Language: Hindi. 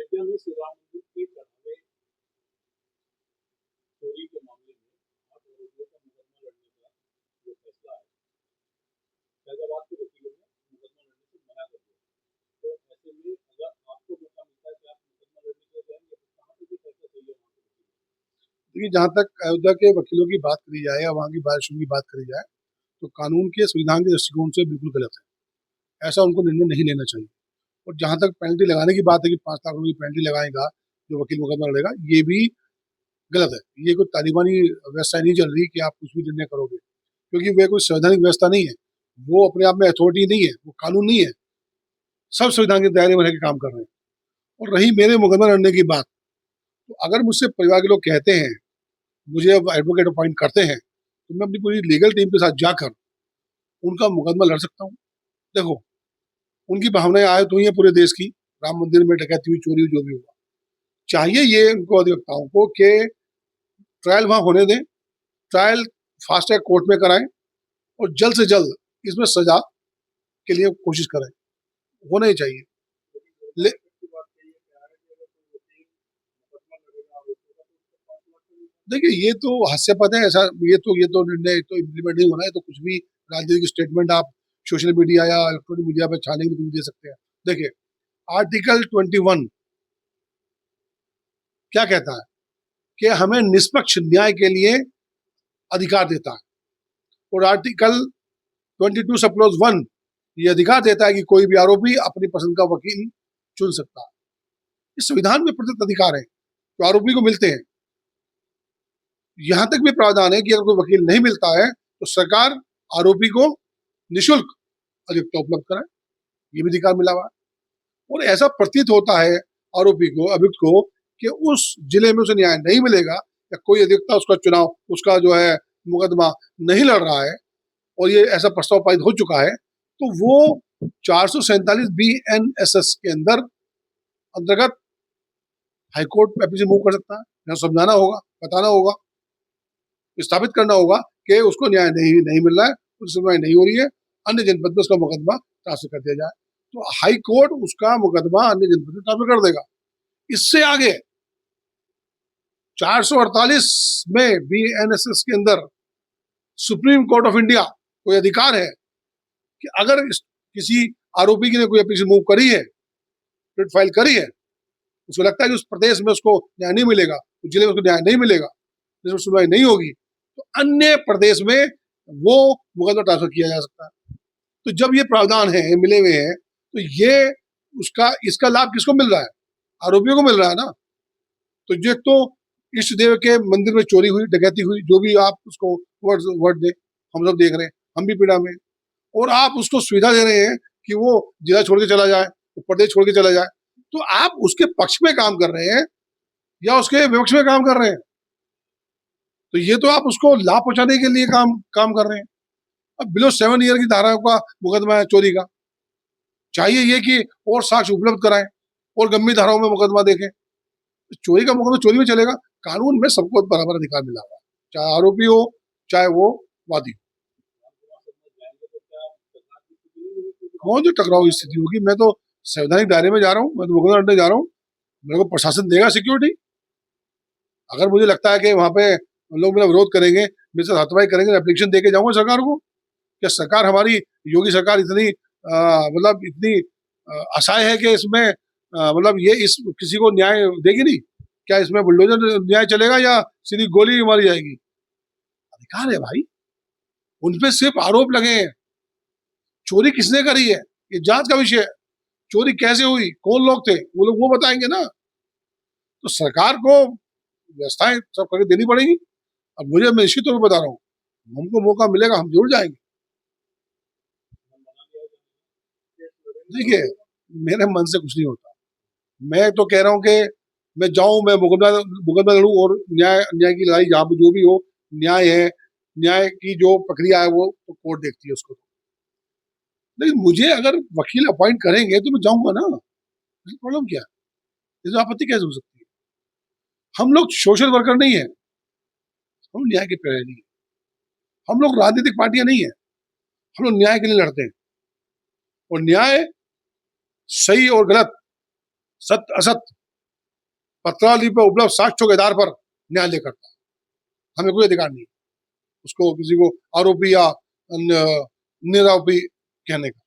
अयोध्या में श्री राम मंदिर की चढ़ावे चोरी के मामले में 8 आरोपियों का मुकदमा लड़ने का जो फैसला है, फैजाबाद के वकीलों ने मुकदमा लड़ने से मना कर दिया। तो ऐसे में अगर आपको मौका मिलता है कि आप मुकदमा लड़ने के लिए जाएंगे, तो कहाँ पे ये फैसला सही है वहाँ के वकील? देखिए, जहाँ तक अयोध्या के वकीलों की बात करी जाए या वहाँ की बारिशों की बात करी जाए, तो कानून के संविधान के दृष्टिकोण से बिल्कुल गलत है। ऐसा उनको निर्णय नहीं लेना चाहिए। और जहाँ तक पेनल्टी लगाने की बात है कि 5 लाख रुपए की पेनल्टी लगाएगा जो वकील मुकदमा लड़ेगा, ये भी गलत है। ये कोई तालिबानी व्यवस्था नहीं चल रही कि आप कुछ भी निर्णय करोगे, क्योंकि वे कोई संवैधानिक व्यवस्था नहीं है। वो अपने आप में अथॉरिटी नहीं है, वो कानून नहीं है। सब संविधान के दायरे में रह के काम कर रहे हैं। और रही मेरे मुकदमा लड़ने की बात, तो अगर मुझसे परिवार के लोग कहते हैं, मुझे अब एडवोकेट अपॉइंट करते हैं, तो मैं अपनी पूरी लीगल टीम के साथ जाकर उनका मुकदमा लड़ सकता हूँ। देखो, उनकी भावनाएं आयत हुई है पूरे देश की, राम मंदिर में डकैती हुई, चोरी हुई, जो भी हुआ। चाहिए ये उनको अधिवक्ताओं को कि ट्रायल वहां होने दें, ट्रायल फास्ट ट्रैक कोर्ट में कराएं और जल्द से जल्द इसमें सजा के लिए कोशिश करें, होना ही चाहिए। ले, देखिए, ये तो हास्यास्पद है। ऐसा ये तो निर्णय तो इम्प्लीमेंट नहीं होना है। तो कुछ भी राजनीतिक स्टेटमेंट आप सोशल मीडिया या इलेक्ट्रॉनिक मीडिया पर छाने के लिए दे सकते हैं। देखिए, आर्टिकल 21 क्या कहता है कि हमें निष्पक्ष न्याय के लिए अधिकार देता है। और आर्टिकल 22 सब क्लॉज 1 ये अधिकार देता है कि कोई भी आरोपी अपनी पसंद का वकील चुन सकता है। इस संविधान में प्रदत्त अधिकार है तो आरोपी को मिलते हैं। यहां तक भी प्रावधान है कि अगर कोई वकील नहीं मिलता है तो सरकार आरोपी को निःशुल्क अधिवक्ता उपलब्ध कराए, ये भी अधिकार मिला हुआ है। और ऐसा प्रतीत होता है आरोपी को, अभियुक्त को, कि उस जिले में उसे न्याय नहीं मिलेगा या कोई अधिवक्ता उसका चुनाव, उसका जो है मुकदमा नहीं लड़ रहा है, और ये ऐसा प्रस्ताव पारित हो चुका है, तो वो 447 BNSS के अंतर्गत हाईकोर्ट में एप्लीकेशन मूव कर सकता है। यहाँ समझाना होगा, बताना होगा, स्थापित करना होगा कि उसको न्याय नहीं मिल रहा है, उसकी सुनवाई नहीं हो रही है, अन्य जनपद में उसका मुकदमा ट्रांसफर कर दिया जाए। तो हाई कोर्ट उसका मुकदमा अन्य जनपद में ट्रांसफर कर देगा। इससे आगे 448 में BNSS के अंदर सुप्रीम कोर्ट ऑफ इंडिया को अधिकार है कि अगर किसी आरोपी ने कोई एप्लीकेशन मूव करी है, रिट फाइल करी है, उसको लगता है कि उस प्रदेश में उसको न्याय नहीं मिलेगा, उस जिले में उसको न्याय नहीं मिलेगा, जिसमें सुनवाई नहीं होगी, तो अन्य प्रदेश में वो मुकदमा ट्रांसफर किया जा सकता है। तो जब ये प्रावधान है मिले हुए हैं, तो ये इसका लाभ किसको मिल रहा है? आरोपियों को मिल रहा है ना। तो जो तो इष्ट देव के मंदिर में चोरी हुई, डकैती हुई, जो भी आप उसको वर्ड दे, हम सब देख रहे हैं, हम भी पीड़ा में। और आप उसको सुविधा दे रहे हैं कि वो जिला छोड़ के चला जाए, प्रदेश छोड़ के चला जाए। तो आप उसके पक्ष में काम कर रहे हैं या उसके विपक्ष में काम कर रहे हैं? तो ये तो आप उसको लाभ पहुंचाने के लिए काम कर रहे हैं। अब बिलो 7 ईयर की धाराओं का मुकदमा है चोरी का, चाहिए ये कि और साक्ष्य उपलब्ध कराएं और गंभीर धाराओं में मुकदमा देखें। चोरी का मुकदमा चोरी में चलेगा। कानून में सबको बराबर अधिकार मिला हुआ है, चाहे आरोपी हो चाहे वो वादी हो। कौन जो टकराव की स्थिति होगी? मैं तो संवैधानिक दायरे में जा रहा हूँ, मैं तो मुकदमा लड़ने जा रहा हूँ। मेरे को प्रशासन देगा सिक्योरिटी। अगर मुझे लगता है कि वहां पे लोग मेरा विरोध करेंगे, मेरे साथ हाथापाई करेंगे, एप्लीकेशन देके जाऊंगा सरकार को। क्या सरकार हमारी योगी सरकार इतनी मतलब इतनी असहाय है कि इसमें मतलब ये इस किसी को न्याय देगी नहीं? क्या इसमें बुलडोजर न्याय चलेगा या सीधी गोली मारी जाएगी? अधिकार है भाई, उनपे सिर्फ आरोप लगे हैं। चोरी किसने करी है ये जांच का विषय है। चोरी कैसे हुई, कौन लोग थे, वो लोग वो बताएंगे ना। तो सरकार को व्यवस्थाएं सब करके देनी पड़ेगी। अब मुझे, मैं निश्चित तौर पर बता रहा हूँ, हमको मौका मिलेगा हम जरूर जाएंगे। देखिए, मेरे मन से कुछ नहीं होता। मैं तो कह रहा हूँ कि मैं जाऊं, मैं मुकदमा लड़ूं और न्याय की लड़ाई जहां पर जो भी हो, न्याय है, न्याय की जो प्रक्रिया है वो तो कोर्ट देखती है उसको। लेकिन मुझे अगर वकील अपॉइंट करेंगे तो मैं जाऊंगा ना, प्रॉब्लम क्या है? इसमें आपत्ति कैसे हो सकती है? हम लोग सोशल वर्कर नहीं है, हम न्याय के प्रेरक नहीं है, हम लोग राजनीतिक पार्टियां नहीं है, हम लोग न्याय के लिए लड़ते हैं। और न्याय, सही और गलत, सत्य असत्य, पत्रावली पर उपलब्ध साक्ष्यों के आधार पर न्यायालय करता है। हमें कोई अधिकार नहीं उसको किसी को आरोपी या निरारोपी कहने का।